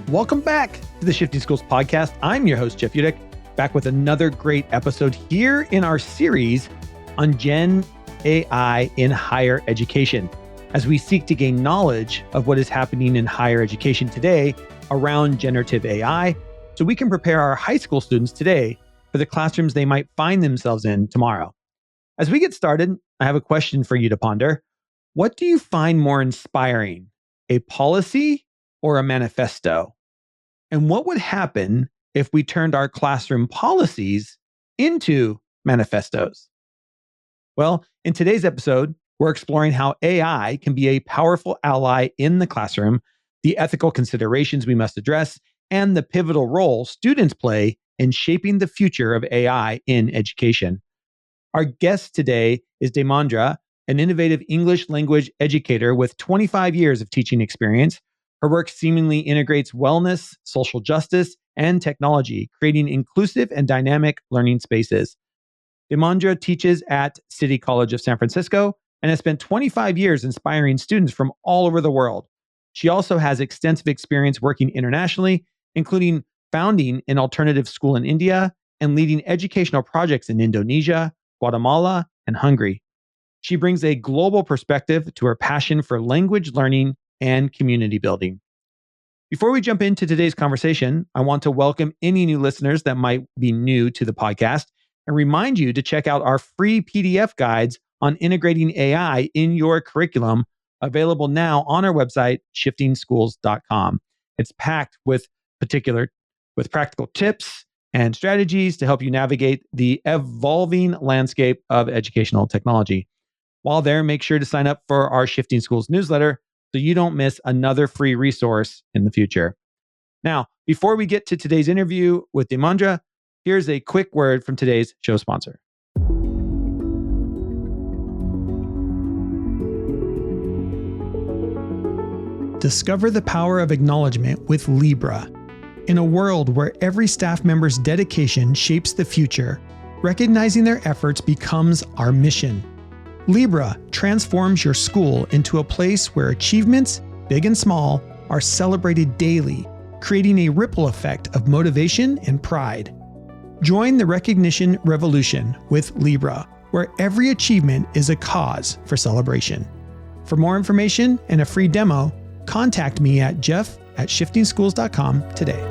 Welcome back to the Shifting Schools podcast. I'm your host, Jeff Utecht, back with another great episode here in our series on Gen AI in higher education, as we seek to gain knowledge of what is happening in higher education today around generative AI, so we can prepare our high school students today for the classrooms they might find themselves in tomorrow. As we get started, I have a question for you to ponder. What do you find more inspiring, a policy or a manifesto? And what would happen if we turned our classroom policies into manifestos? Well, in today's episode, we're exploring how AI can be a powerful ally in the classroom, the ethical considerations we must address, and the pivotal role students play in shaping the future of AI in education. Our guest today is Dayamudra, an innovative English language educator with 25 years of teaching experience. Her work seemingly integrates wellness, social justice, and technology, creating inclusive and dynamic learning spaces. Dayamudra teaches at City College of San Francisco and has spent 25 years inspiring students from all over the world. She also has extensive experience working internationally, including founding an alternative school in India and leading educational projects in Indonesia, Guatemala, and Hungary. She brings a global perspective to her passion for language learning and community building. Before we jump into today's conversation, I want to welcome any new listeners that might be new to the podcast and remind you to check out our free PDF guides on integrating AI in your curriculum, available now on our website, shiftingschools.com. It's packed with practical tips and strategies to help you navigate the evolving landscape of educational technology. While there, make sure to sign up for our Shifting Schools newsletter so you don't miss another free resource in the future. Now, before we get to today's interview with Dayamudra, here's a quick word from today's show sponsor. Discover the power of acknowledgement with Libra. In a world where every staff member's dedication shapes the future, recognizing their efforts becomes our mission. Libra transforms your school into a place where achievements, big and small, are celebrated daily, creating a ripple effect of motivation and pride. Join the recognition revolution with Libra, where every achievement is a cause for celebration. For more information and a free demo, contact me at jeff@shiftingschools.com today.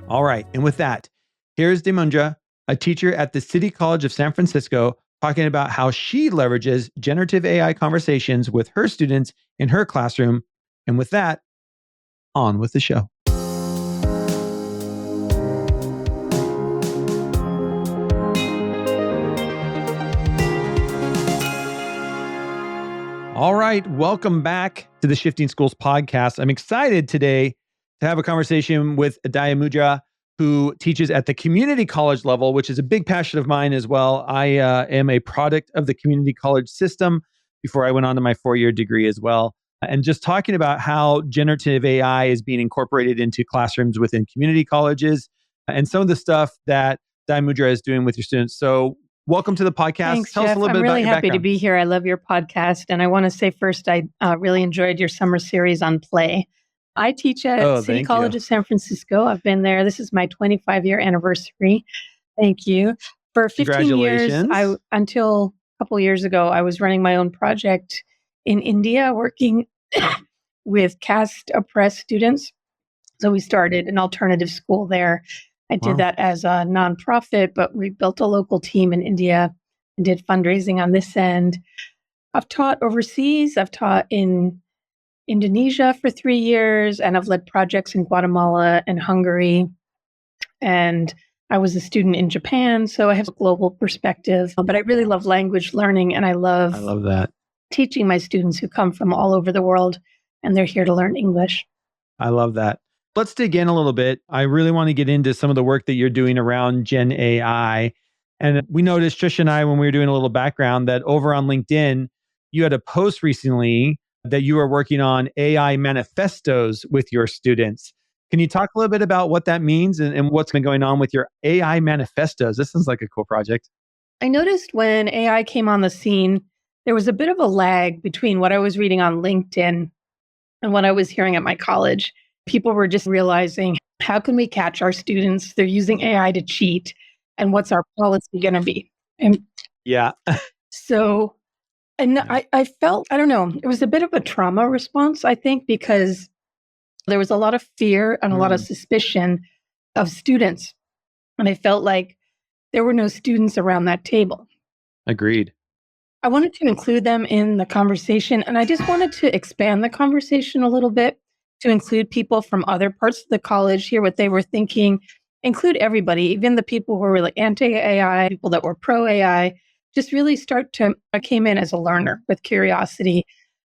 All right, and with that, here's Dayamudra, a teacher at the City College of San Francisco, talking about how she leverages generative AI conversations with her students in her classroom. And with that, on with the show. All right, welcome back to the Shifting Schools podcast. I'm excited today to have a conversation with Dayamudra, who teaches at the community college level, which is a big passion of mine as well. I am a product of the community college system before I went on to my 4-year degree as well. And just talking about how generative AI is being incorporated into classrooms within community colleges and some of the stuff that Dayamudra is doing with your students. So welcome to the podcast. Thanks, Tell Jeff. us a little bit I'm about really your happy background. to be here. I love your podcast. And I want to say first, I really enjoyed your summer series on play. I teach at City College of San Francisco. I've been there. This is my 25-year anniversary. Thank you. For 15 years, until a couple years ago, I was running my own project in India, working with caste-oppressed students. So we started an alternative school there. I did that as a nonprofit, but we built a local team in India and did fundraising on this end. I've taught overseas. I've taught in Indonesia for 3 years, and I've led projects in Guatemala and Hungary. And I was a student in Japan, so I have a global perspective. But I really love language learning, and I love that. Teaching my students who come from all over the world, and they're here to learn English. I love that. Let's dig in a little bit. I really want to get into some of the work that you're doing around Gen AI. And we noticed, Trish and I, when we were doing a little background, that over on LinkedIn, you had a post recently that you are working on AI manifestos with your students. Can you talk a little bit about what that means and what's been going on with your AI manifestos? This sounds like a cool project. I noticed when AI came on the scene, there was a bit of a lag between what I was reading on LinkedIn and what I was hearing at my college. People were just realizing, how can we catch our students? They're using AI to cheat. And what's our policy going to be? And yeah. So, and Yeah. I felt, I don't know, it was a bit of a trauma response, I think, because there was a lot of fear and a lot of suspicion of students. And I felt like there were no students around that table. Agreed. I wanted to include them in the conversation, and I just wanted to expand the conversation a little bit to include people from other parts of the college, hear what they were thinking, include everybody, even the people who were like anti-AI, people that were pro-AI, just really I came in as a learner with curiosity.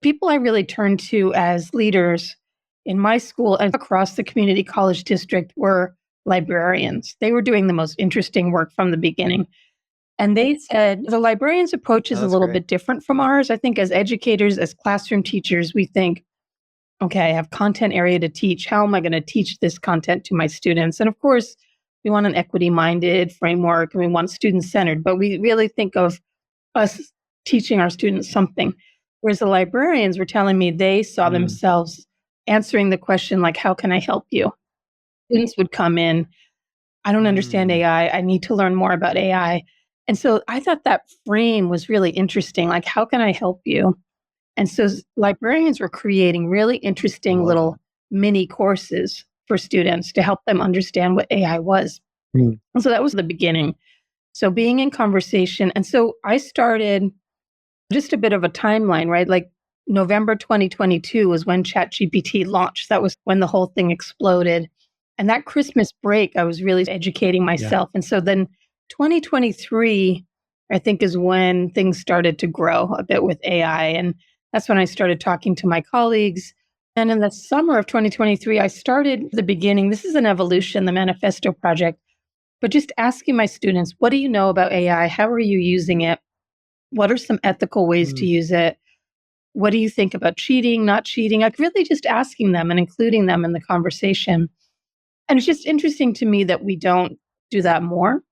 People I really turned to as leaders in my school and across the community college district were librarians. They were doing the most interesting work from the beginning. And they said the librarian's approach is a little bit different from ours. I think as educators, as classroom teachers, we think, okay, I have content area to teach. How am I going to teach this content to my students? And of course, we want an equity-minded framework and we want student-centered, but we really think of us teaching our students something. Whereas the librarians were telling me they saw themselves answering the question, like, how can I help you? Students would come in, I don't understand AI. I need to learn more about AI. And so I thought that frame was really interesting. Like, how can I help you? And so librarians were creating really interesting little mini courses for students to help them understand what AI was. And so that was the beginning. So being in conversation. And so I started just a bit of a timeline, right? Like November 2022 was when ChatGPT launched. That was when the whole thing exploded. And that Christmas break, I was really educating myself. And so then 2023, I think, is when things started to grow a bit with AI. And that's when I started talking to my colleagues. And in the summer of 2023, I started the beginning. This is an evolution, the Manifesto Project, but just asking my students, what do you know about AI? How are you using it? What are some ethical ways to use it? What do you think about cheating, not cheating? Like really just asking them and including them in the conversation. And it's just interesting to me that we don't do that more.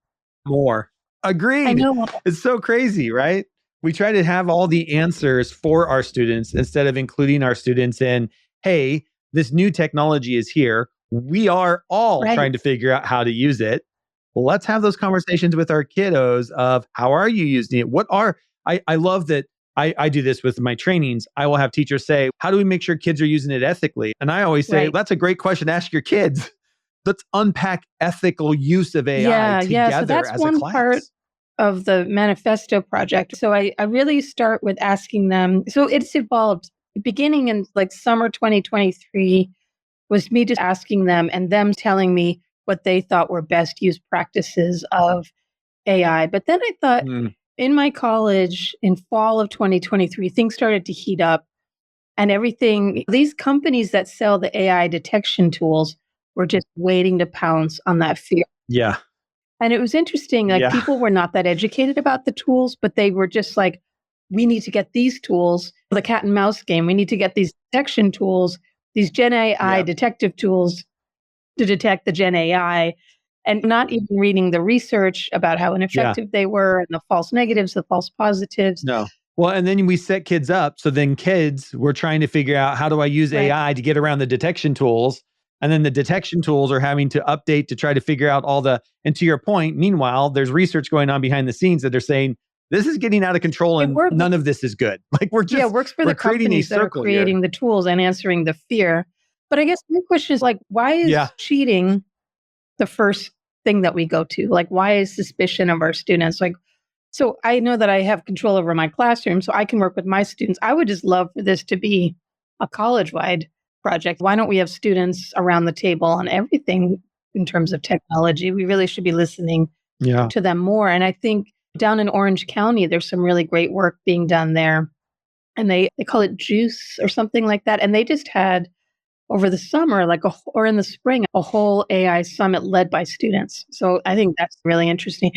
Agreed. I know. It's so crazy, right? We try to have all the answers for our students instead of including our students in, hey, this new technology is here. We are all trying to figure out how to use it. Let's have those conversations with our kiddos of how are you using it? I love that I do this with my trainings. I will have teachers say, how do we make sure kids are using it ethically? And I always say, that's a great question to ask your kids. Let's unpack ethical use of AI together so that's as one a class. Part of the Manifesto Project. So I really start with asking them. So it's evolved. Beginning in like summer 2023 was me just asking them and them telling me what they thought were best use practices of AI. But then I thought in my college in fall of 2023, things started to heat up and everything. These companies that sell the AI detection tools were just waiting to pounce on that fear. Yeah. And it was interesting, like people were not that educated about the tools, but they were just like, we need to get these tools, the cat and mouse game. We need to get these detection tools, these Gen AI detective tools to detect the Gen AI, and not even reading the research about how ineffective they were and the false negatives, the false positives. No. Well, and then we set kids up. So then kids were trying to figure out, how do I use AI to get around the detection tools? And then the detection tools are having to update to try to figure out and to your point, meanwhile, there's research going on behind the scenes that are saying, this is getting out of control and none of this is good. Like it works for the companies that are creating the tools and answering the fear. But I guess my question is like, why is cheating the first thing that we go to? Like, why is suspicion of our students? Like, so I know that I have control over my classroom, so I can work with my students. I would just love for this to be a college-wide project. Why don't we have students around the table on everything in terms of technology? We really should be listening to them more. And I think down in Orange County, there's some really great work being done there. And they call it JUICE or something like that. And they just had over the summer, or in the spring, a whole AI summit led by students. So I think that's really interesting.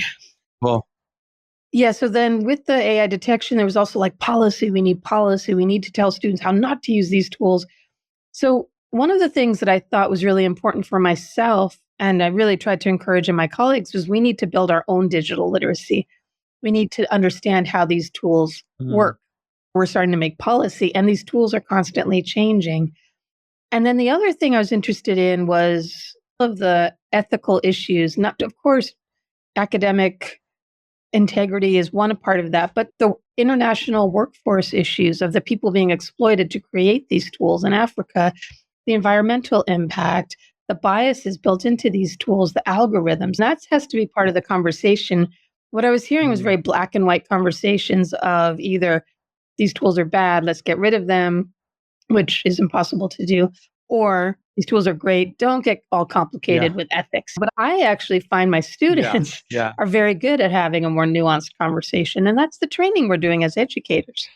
Well, Yeah. So then with the AI detection, there was also like policy. We need policy. We need to tell students how not to use these tools. So one of the things that I thought was really important for myself, and I really tried to encourage in my colleagues, was we need to build our own digital literacy. We need to understand how these tools work. We're starting to make policy, and these tools are constantly changing. And then the other thing I was interested in was of the ethical issues. Not, of course, academic integrity is one part of that, but the international workforce issues of the people being exploited to create these tools in Africa, the environmental impact, the biases built into these tools, the algorithms, that has to be part of the conversation. What I was hearing was very black and white conversations of either these tools are bad, let's get rid of them, which is impossible to do, or these tools are great, don't get all complicated with ethics. But I actually find my students are very good at having a more nuanced conversation. And that's the training we're doing as educators.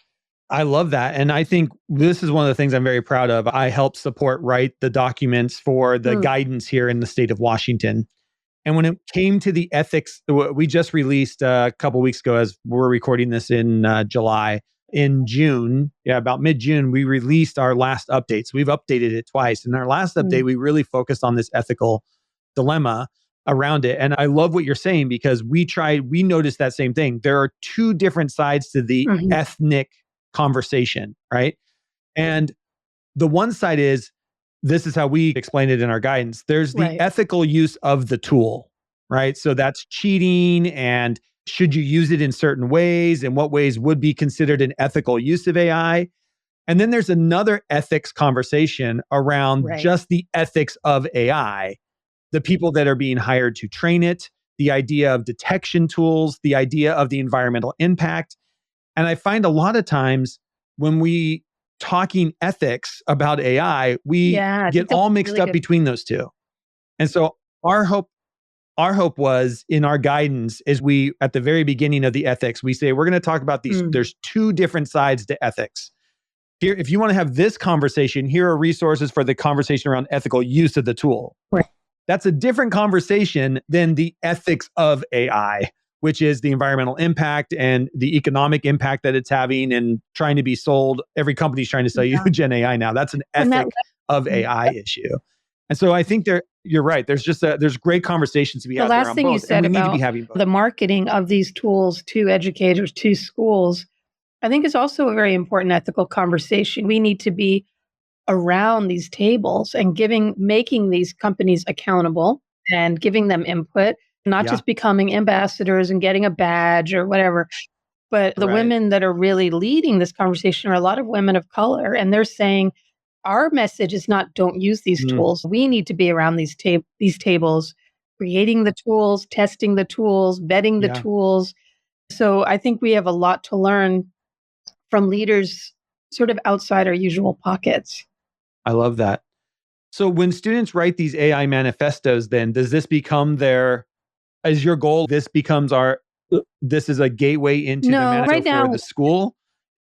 I love that. And I think this is one of the things I'm very proud of. I help write the documents for the guidance here in the state of Washington. And when it came to the ethics, we just released a couple of weeks ago, as we're recording this in July. In June, about mid-June, we released our last updates. We've updated it twice. In our last update, we really focused on this ethical dilemma around it. And I love what you're saying, because we noticed that same thing. There are two different sides to the ethnic conversation, right? And the one side is, this is how we explain it in our guidance. There's the ethical use of the tool, right? So that's cheating, and should you use it in certain ways, and what ways would be considered an ethical use of AI? And then there's another ethics conversation around just the ethics of AI, the people that are being hired to train it, the idea of detection tools, the idea of the environmental impact. And I find a lot of times when we talking ethics about AI, we get all mixed up between those two. And so our hope was in our guidance is we, at the very beginning of the ethics, we say, we're going to talk about these. There's two different sides to ethics. Here, if you want to have this conversation, here are resources for the conversation around ethical use of the tool. Right. That's a different conversation than the ethics of AI, which is the environmental impact and the economic impact that it's having and trying to be sold. Every company's trying to sell you Gen AI now. That's an ethic of AI issue. And so I think you're right. There's great conversations to be had. The last thing you said about the marketing of these tools to educators, to schools, I think is also a very important ethical conversation. We need to be around these tables and making these companies accountable and giving them input, not just becoming ambassadors and getting a badge or whatever. But the women that are really leading this conversation are a lot of women of color. And they're saying, our message is not don't use these tools. We need to be around these tables, creating the tools, testing the tools, vetting the tools. So I think we have a lot to learn from leaders sort of outside our usual pockets. I love that. So when students write these AI manifestos, then does this become is your goal, this is a gateway into the manifesto for the school?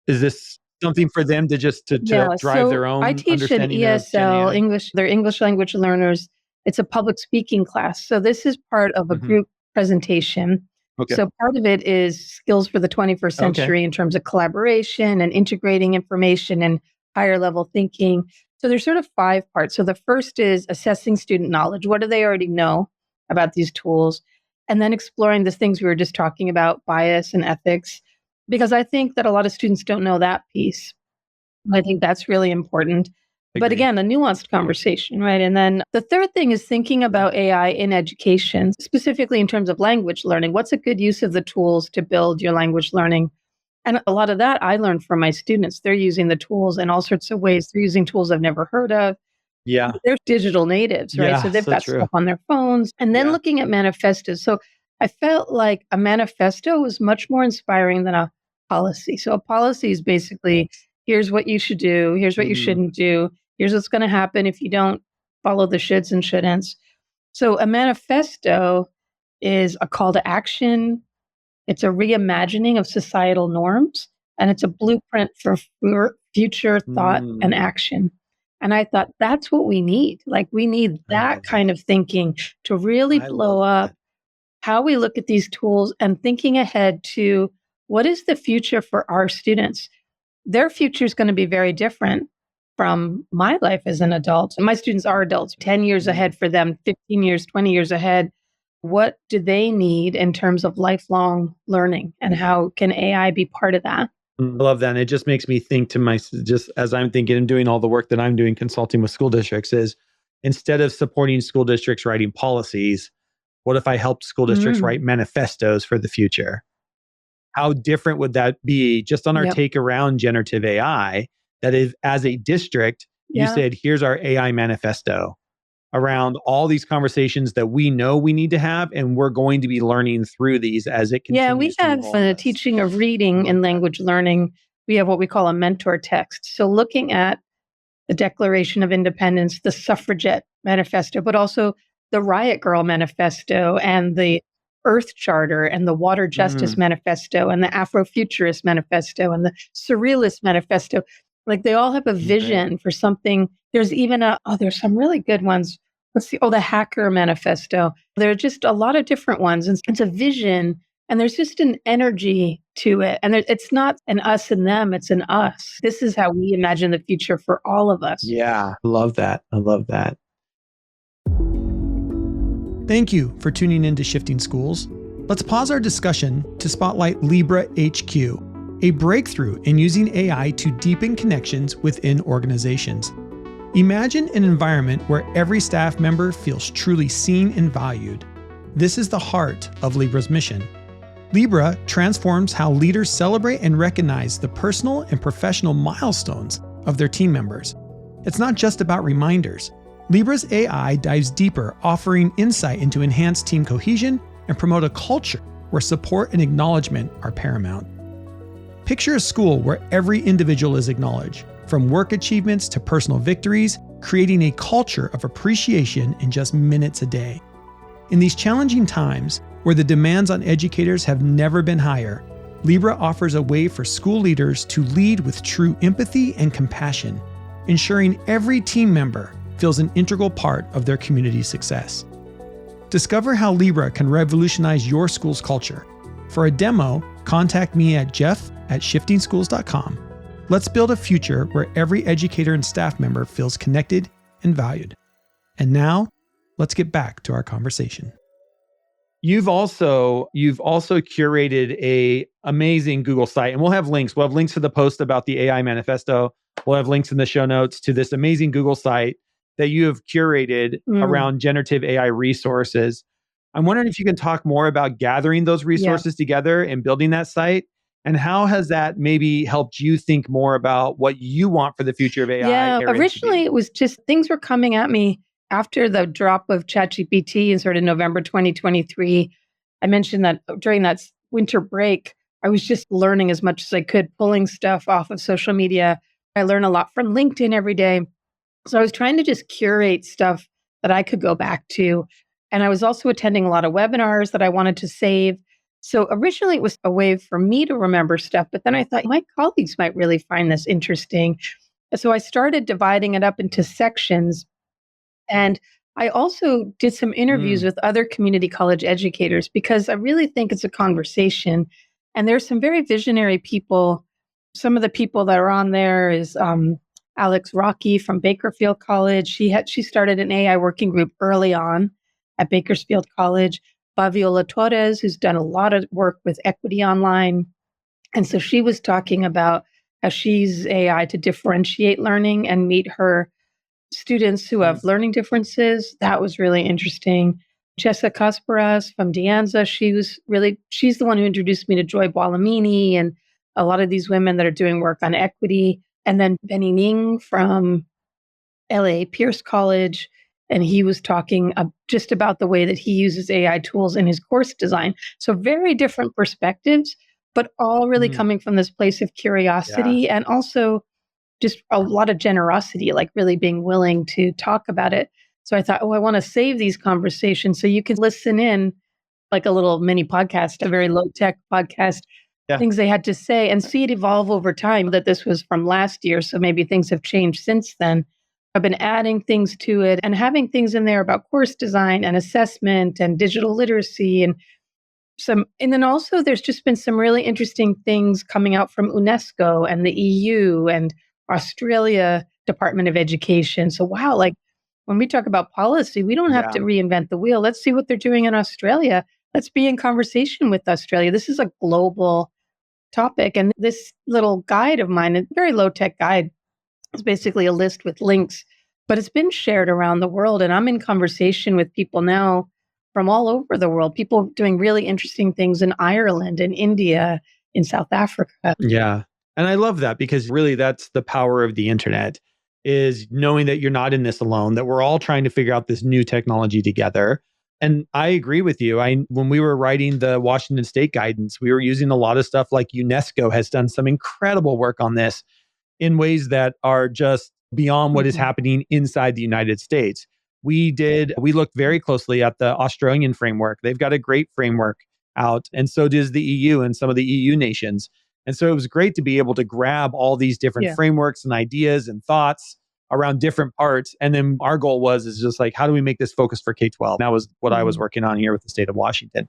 Is this something for them to drive their own understanding? I teach an ESL, English, they're English language learners. It's a public speaking class. So this is part of a group presentation. Okay. So part of it is skills for the 21st century in terms of collaboration and integrating information and higher level thinking. So there's sort of 5 parts. So the first is assessing student knowledge. What do they already know about these tools? And then exploring the things we were just talking about, bias and ethics, because I think that a lot of students don't know that piece. I think that's really important. But again, a nuanced conversation, right? And then the third thing is thinking about AI in education, specifically in terms of language learning. What's a good use of the tools to build your language learning? And a lot of that I learned from my students. They're using the tools in all sorts of ways. They're using tools I've never heard of. Yeah. They're digital natives, right? So they've got stuff on their phones. And then looking at manifestos. So I felt like a manifesto was much more inspiring than a policy. So a policy is basically, here's what you should do. Here's what you shouldn't do. Here's what's going to happen if you don't follow the shoulds and shouldn'ts. So a manifesto is a call to action. It's a reimagining of societal norms, and it's a blueprint for future thought and action. And I thought that's what we need. Like we need that kind of thinking to really blow up how we look at these tools and thinking ahead to what is the future for our students. Their future is going to be very different from my life as an adult. And my students are adults, 10 years ahead for them, 15 years, 20 years ahead. What do they need in terms of lifelong learning, and how can AI be part of that? I love that. And it just makes me think to just as I'm thinking and doing all the work that I'm doing consulting with school districts, is instead of supporting school districts writing policies, what if I helped school districts write manifestos for the future? How different would that be just on our take around generative AI? That is, as a district, you said, here's our AI manifesto around all these conversations that we know we need to have, and we're going to be learning through these as it continues. Yeah, we have a teaching of reading and language learning. We have what we call a mentor text. So looking at the Declaration of Independence, the Suffragette Manifesto, but also the Riot Girl Manifesto and the Earth Charter and the Water Justice Manifesto and the Afrofuturist Manifesto and the Surrealist Manifesto. Like, they all have a vision for something. There's even there's some really good ones. Let's see. The Hacker Manifesto. There are just a lot of different ones. And it's a vision, and there's just an energy to it. And it's not an us and them, it's an us. This is how we imagine the future for all of us. Yeah, I love that. I love that. Thank you for tuning in to Shifting Schools. Let's pause our discussion to spotlight Libra HQ, a breakthrough in using AI to deepen connections within organizations. Imagine an environment where every staff member feels truly seen and valued. This is the heart of Libra's mission. Libra transforms how leaders celebrate and recognize the personal and professional milestones of their team members. It's not just about reminders. Libra's AI dives deeper, offering insight into enhanced team cohesion and promote a culture where support and acknowledgement are paramount. Picture a school where every individual is acknowledged, from work achievements to personal victories, creating a culture of appreciation in just minutes a day. In these challenging times, where the demands on educators have never been higher, Libra offers a way for school leaders to lead with true empathy and compassion, ensuring every team member feels an integral part of their community's success. Discover how Libra can revolutionize your school's culture. For a demo, contact me at jeff@shiftingschools.com. Let's build a future where every educator and staff member feels connected and valued. And now, let's get back to our conversation. You've also curated a amazing Google site, and we'll have links. We'll have links to the post about the AI manifesto. We'll have links in the show notes to this amazing Google site that you have curated around generative AI resources. I'm wondering if you can talk more about gathering those resources together and building that site, and how has that maybe helped you think more about what you want for the future of AI? Yeah, originally it was just things were coming at me after the drop of ChatGPT in sort of November 2023. I mentioned that during that winter break, I was just learning as much as I could, pulling stuff off of social media. I learn a lot from LinkedIn every day. So I was trying to just curate stuff that I could go back to. And I was also attending a lot of webinars that I wanted to save. So originally it was a way for me to remember stuff, but then I thought my colleagues might really find this interesting. So I started dividing it up into sections. And I also did some interviews with other community college educators, because I really think it's a conversation. And there's some very visionary people. Some of the people that are on there is Alex Rocky from Bakersfield College. She started an AI working group early on at Bakersfield College. Fabiola Torres, who's done a lot of work with Equity Online. And so she was talking about how she uses AI to differentiate learning and meet her students who have learning differences. That was really interesting. Jessica Kasparas from De Anza, she's the one who introduced me to Joy Buolamwini and a lot of these women that are doing work on equity. And then Benny Ning from LA Pierce College. And he was talking just about the way that he uses AI tools in his course design. So very different perspectives, but all really coming from this place of curiosity and also just a lot of generosity, like really being willing to talk about it. So I thought, I want to save these conversations so you can listen in like a little mini podcast, a very low tech podcast, things they had to say, and see it evolve over time. That this was from last year, so maybe things have changed since then. I've been adding things to it and having things in there about course design and assessment and digital literacy and and then also there's just been some really interesting things coming out from UNESCO and the EU and Australia Department of Education. So wow, like when we talk about policy, we don't have to reinvent the wheel. Let's see what they're doing in Australia. Let's be in conversation with Australia. This is a global topic. And this little guide of mine, a very low-tech guide, is basically a list with links, but it's been shared around the world. And I'm in conversation with people now from all over the world, people doing really interesting things in Ireland, in India, in South Africa. Yeah. And I love that because really that's the power of the internet, is knowing that you're not in this alone, that we're all trying to figure out this new technology together. And I agree with you. When we were writing the Washington State guidance, we were using a lot of stuff like UNESCO has done some incredible work on this in ways that are just beyond what is happening inside the United States. We looked very closely at the Australian framework. They've got a great framework out, and so does the EU and some of the EU nations. And so it was great to be able to grab all these different frameworks and ideas and thoughts around different parts. And then our goal is just like, how do we make this focus for K-12? And that was what I was working on here with the state of Washington.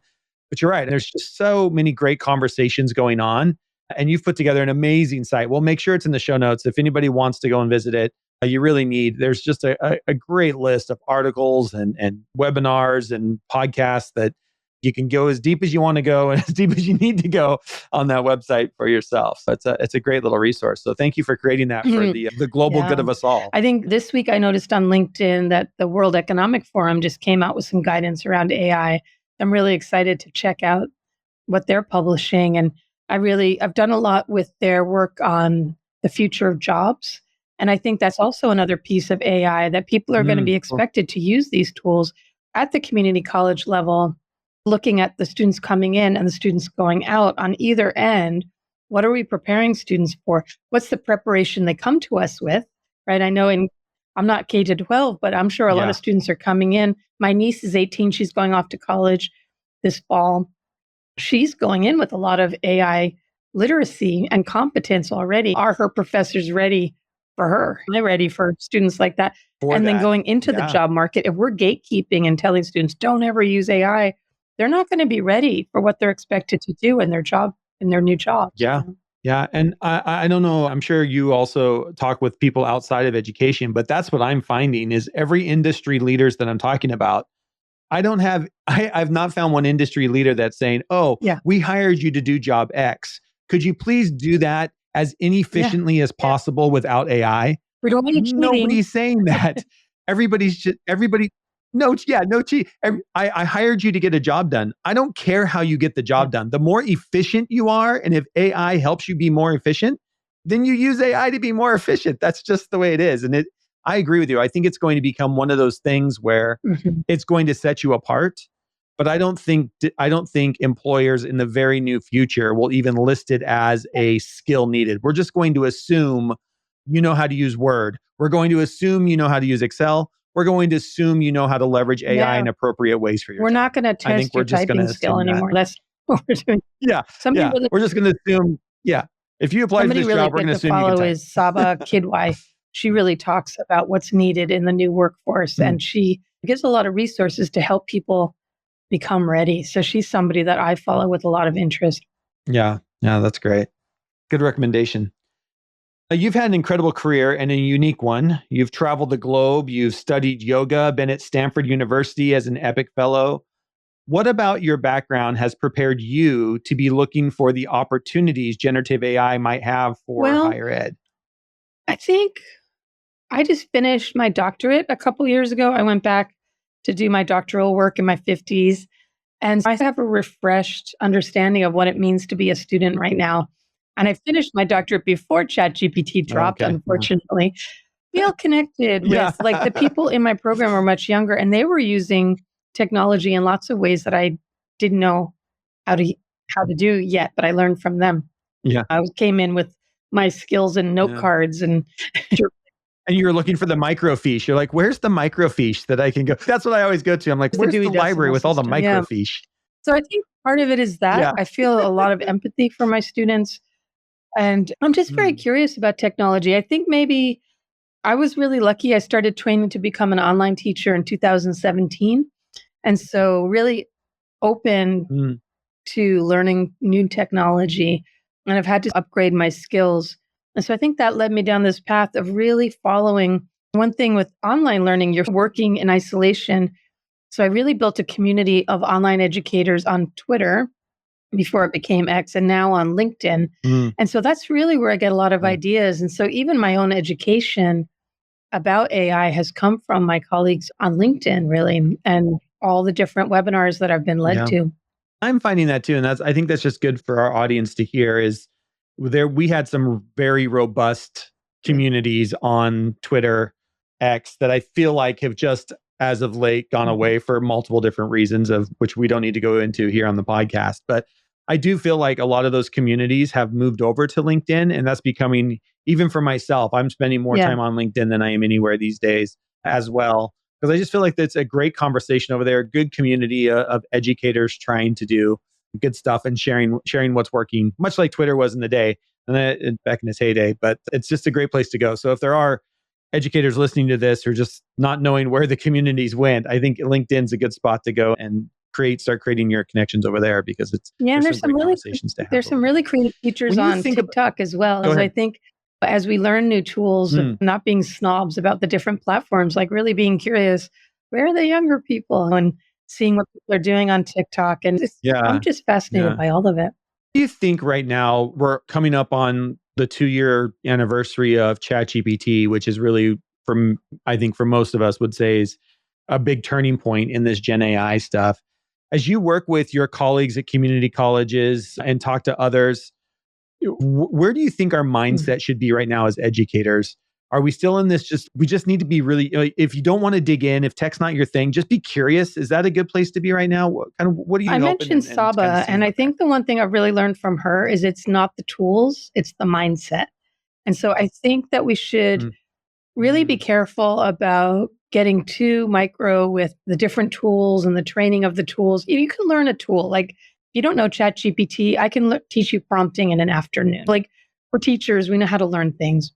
But you're right. There's just so many great conversations going on. And you've put together an amazing site. We'll make sure it's in the show notes. If anybody wants to go and visit it, you really there's just a great list of articles and webinars and podcasts that you can go as deep as you want to go and as deep as you need to go on that website for yourself. So it's a great little resource. So thank you for creating that for the global good of us all. I think this week I noticed on LinkedIn that the World Economic Forum just came out with some guidance around AI. I'm really excited to check out what they're publishing. And I've done a lot with their work on the future of jobs. And I think that's also another piece of AI, that people are going to be expected to use these tools at the community college level, looking at the students coming in and the students going out on either end. What are we preparing students for? What's the preparation they come to us with, right? I know I'm not K-12, but I'm sure a lot of students are coming in. My niece is 18. She's going off to college this fall. She's going in with a lot of AI literacy and competence already. Are her professors ready for her? They're ready for students like that. Then going into the job market, if we're gatekeeping and telling students, don't ever use AI, they're not going to be ready for what they're expected to do in their job, in their new job. Yeah. Yeah. And I don't know, I'm sure you also talk with people outside of education, but that's what I'm finding is every industry leaders that I'm talking about, I've not found one industry leader that's saying, we hired you to do job X. Could you please do that as inefficiently as possible without AI? We don't want you cheating. Nobody's saying that. No cheat. I hired you to get a job done. I don't care how you get the job done. The more efficient you are, and if AI helps you be more efficient, then you use AI to be more efficient. That's just the way it is. And I agree with you. I think it's going to become one of those things where it's going to set you apart. But I don't think employers in the very near future will even list it as a skill needed. We're just going to assume you know how to use Word. We're going to assume you know how to use Excel. We're going to assume you know how to leverage AI in appropriate ways for your We're job. not going to test your typing skill anymore. That's what we're doing. We're just going to assume, if you apply for this job, we're going to assume you can type. Is Saba Kidwai. She really talks about what's needed in the new workforce. And she gives a lot of resources to help people become ready. So she's somebody that I follow with a lot of interest. Yeah, that's great. Good recommendation. You've had an incredible career and a unique one. You've traveled the globe. You've studied yoga, been at Stanford University as an EPIC Fellow. What about your background has prepared you to be looking for the opportunities generative AI might have for higher ed? I think I just finished my doctorate a couple years ago. I went back to do my doctoral work in my 50s. And I have a refreshed understanding of what it means to be a student right now. And I finished my doctorate before ChatGPT dropped, unfortunately. Feel connected with the people in my program are much younger, and they were using technology in lots of ways that I didn't know how to do yet, but I learned from them. Yeah. I came in with my skills and note cards and and you're looking for the microfiche. You're like, where's the microfiche that I can go? That's what I always go to. I'm like, where's the library with all the microfiche? So I think part of it is that I feel a lot of empathy for my students. And I'm just very curious about technology. I think maybe I was really lucky. I started training to become an online teacher in 2017. And so really open to learning new technology, and I've had to upgrade my skills. And so I think that led me down this path of really following. One thing with online learning, you're working in isolation. So I really built a community of online educators on Twitter before it became X, and now on LinkedIn. And so that's really where I get a lot of ideas. And so even my own education about AI has come from my colleagues on LinkedIn, really, and all the different webinars that I've been led to. I'm finding that too. And I think that's just good for our audience to hear is we had some very robust communities on Twitter, X, that I feel like have just, as of late, gone away for multiple different reasons, of which we don't need to go into here on the podcast. But I do feel like a lot of those communities have moved over to LinkedIn, and that's becoming, even for myself, I'm spending more time on LinkedIn than I am anywhere these days as well. Because I just feel like that's a great conversation over there, a good community of educators trying to do good stuff and sharing what's working, much like Twitter was in the day, and back in its heyday. But it's just a great place to go. So if there are educators listening to this or just not knowing where the communities went, I think LinkedIn's a good spot to go and start creating your connections over there, because there's some really conversations to have. There's some really creative features on TikTok as well. As I think as we learn new tools, of not being snobs about the different platforms, like really being curious, where are the younger people, and seeing what people are doing on TikTok. And I'm just fascinated by all of it. Do you think right now we're coming up on the 2-year anniversary of ChatGPT, which is really, I think for most of us would say, is a big turning point in this Gen AI stuff. As you work with your colleagues at community colleges and talk to others, where do you think our mindset should be right now as educators? Are we still in this we just need to be really, if you don't want to dig in, if tech's not your thing, just be curious. Is that a good place to be right now? What do you I mentioned Saba, and I think the one thing I've really learned from her is it's not the tools, it's the mindset. And so I think that we should really be careful about getting too micro with the different tools and the training of the tools. You can learn a tool. Like, if you don't know ChatGPT, I can teach you prompting in an afternoon. Like, for teachers, we know how to learn things.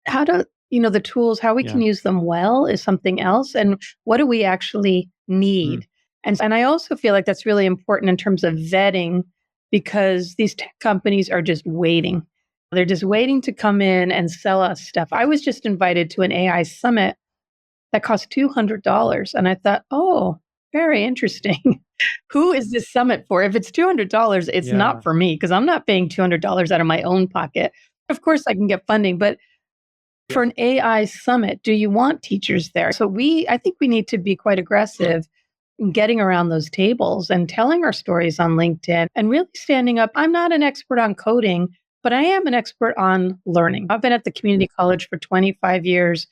How to, the tools, how we can use them well is something else. And what do we actually need? And I also feel like that's really important in terms of vetting, because these tech companies are just waiting. They're just waiting to come in and sell us stuff. I was just invited to an AI summit that cost $200. And I thought, oh, very interesting. Who is this summit for? If it's $200, it's not for me, because I'm not paying $200 out of my own pocket. Of course, I can get funding, but for an AI summit, do you want teachers there? So I think we need to be quite aggressive in getting around those tables and telling our stories on LinkedIn and really standing up. I'm not an expert on coding, but I am an expert on learning. I've been at the community college for 25 years.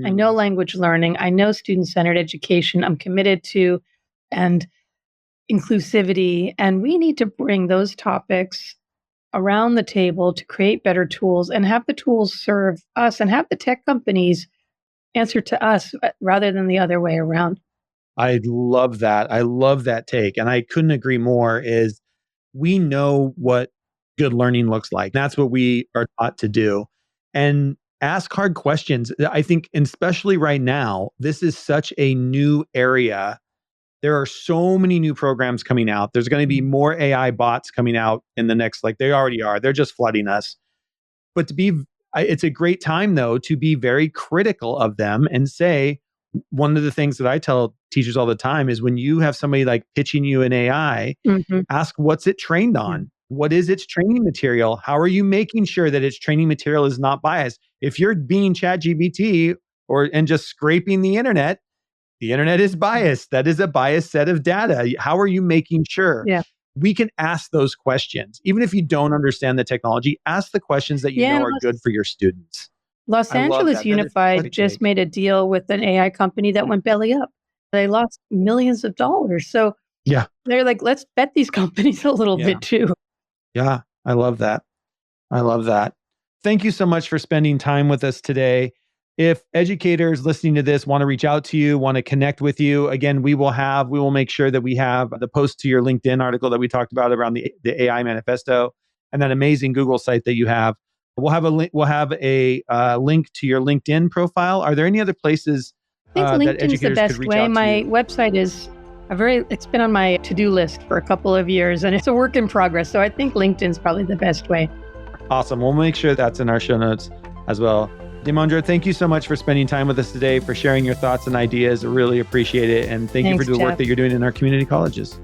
I know language learning. I know student-centered education. I'm committed to and inclusivity. And we need to bring those topics around the table to create better tools and have the tools serve us and have the tech companies answer to us rather than the other way around. I love that. I love that take. And I couldn't agree more. Is we know what good learning looks like. That's what we are taught to do. And ask hard questions. I think, and especially right now, this is such a new area. There are so many new programs coming out. There's going to be more AI bots coming out in the next, like they already are. They're just flooding us. But it's a great time though, to be very critical of them and say, one of the things that I tell teachers all the time is when you have somebody like pitching you an AI, ask what's it trained on? What is its training material? How are you making sure that its training material is not biased? If you're being ChatGPT and just scraping the internet is biased. That is a biased set of data. How are you making sure? We can ask those questions. Even if you don't understand the technology, ask the questions that you know are good for your students. Los Angeles Unified just made a deal with an AI company that went belly up. They lost millions of dollars. So they're like, let's bet these companies a little bit too. Yeah, I love that. I love that. Thank you so much for spending time with us today. If educators listening to this want to reach out to you, want to connect with you, again, we will make sure that we have the post to your LinkedIn article that we talked about around the AI manifesto and that amazing Google site that you have. We'll have a link to your LinkedIn profile. Are there any other places I think that LinkedIn's educators the best could reach way. out to My you? website is It's been on my to-do list for a couple of years, and it's a work in progress. So I think LinkedIn's probably the best way. Awesome. We'll make sure that's in our show notes as well. Dayamudra, thank you so much for spending time with us today, for sharing your thoughts and ideas. I really appreciate it. And thank you for the work that you're doing in our community colleges.